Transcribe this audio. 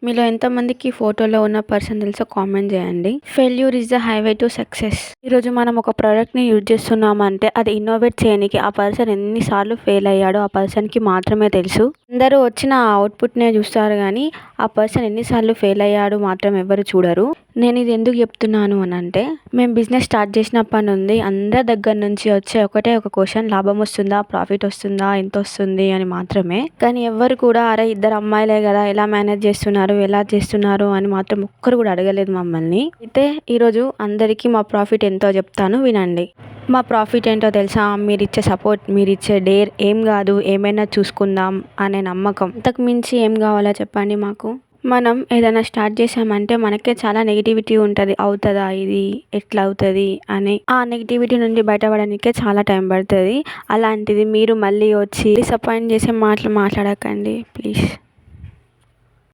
మీలో ఎంతమందికి ఫోటోలో ఉన్న పర్సన్ తెలుసో కామెంట్ చేయండి. Failure is the highway to success. ఈరోజు మనం ఒక ప్రోడక్ట్ని యూజ్ చేస్తున్నామంటే అది ఇన్నోవేట్ చేయడానికి ఆ పర్సన్ ఎన్నిసార్లు ఫెయిల్ అయ్యాడో ఆ పర్సన్కి మాత్రమే తెలుసు. అందరూ వచ్చిన ఆ అవుట్పుట్నే చూస్తారు కానీ ఆ పర్సన్ ఎన్నిసార్లు ఫెయిల్ అయ్యాడు మాత్రం ఎవరు చూడరు. నేను ఇది ఎందుకు చెప్తున్నాను అని అంటే, మేము బిజినెస్ స్టార్ట్ చేసినప్పటి నుండి అందరి దగ్గర నుంచి వచ్చే ఒకటే ఒక క్వశ్చన్, లాభం వస్తుందా, ప్రాఫిట్ వస్తుందా, ఎంత వస్తుంది అని మాత్రమే. కానీ ఎవ్వరు కూడా అరే ఇద్దరు అమ్మాయిలే కదా ఎలా మేనేజ్ చేస్తున్నారు అని మాత్రం ఒక్కరు కూడా అడగలేదు మమ్మల్ని. అయితే ఈరోజు అందరికీ మా ప్రాఫిట్ ఎంతో చెప్తాను, వినండి. మా ప్రాఫిట్ ఏంటో తెలుసా? మీరిచ్చే సపోర్ట్, మీరిచ్చే డేర్, ఏం కాదు ఏమైనా చూసుకుందాం అనే నమ్మకం. ఇంతకు మించి ఏం కావాలో చెప్పండి మాకు. మనం ఏదైనా స్టార్ట్ చేసామంటే మనకే చాలా నెగిటివిటీ ఉంటుంది. అవుతుందా, ఇది ఎట్లా అవుతుంది అని. ఆ నెగిటివిటీ నుండి బయటపడడానికే చాలా టైం పడుతుంది. అలాంటిది మీరు మళ్ళీ వచ్చి డిసప్పాయింట్ చేసే మాటలు మాట్లాడకండి ప్లీజ్.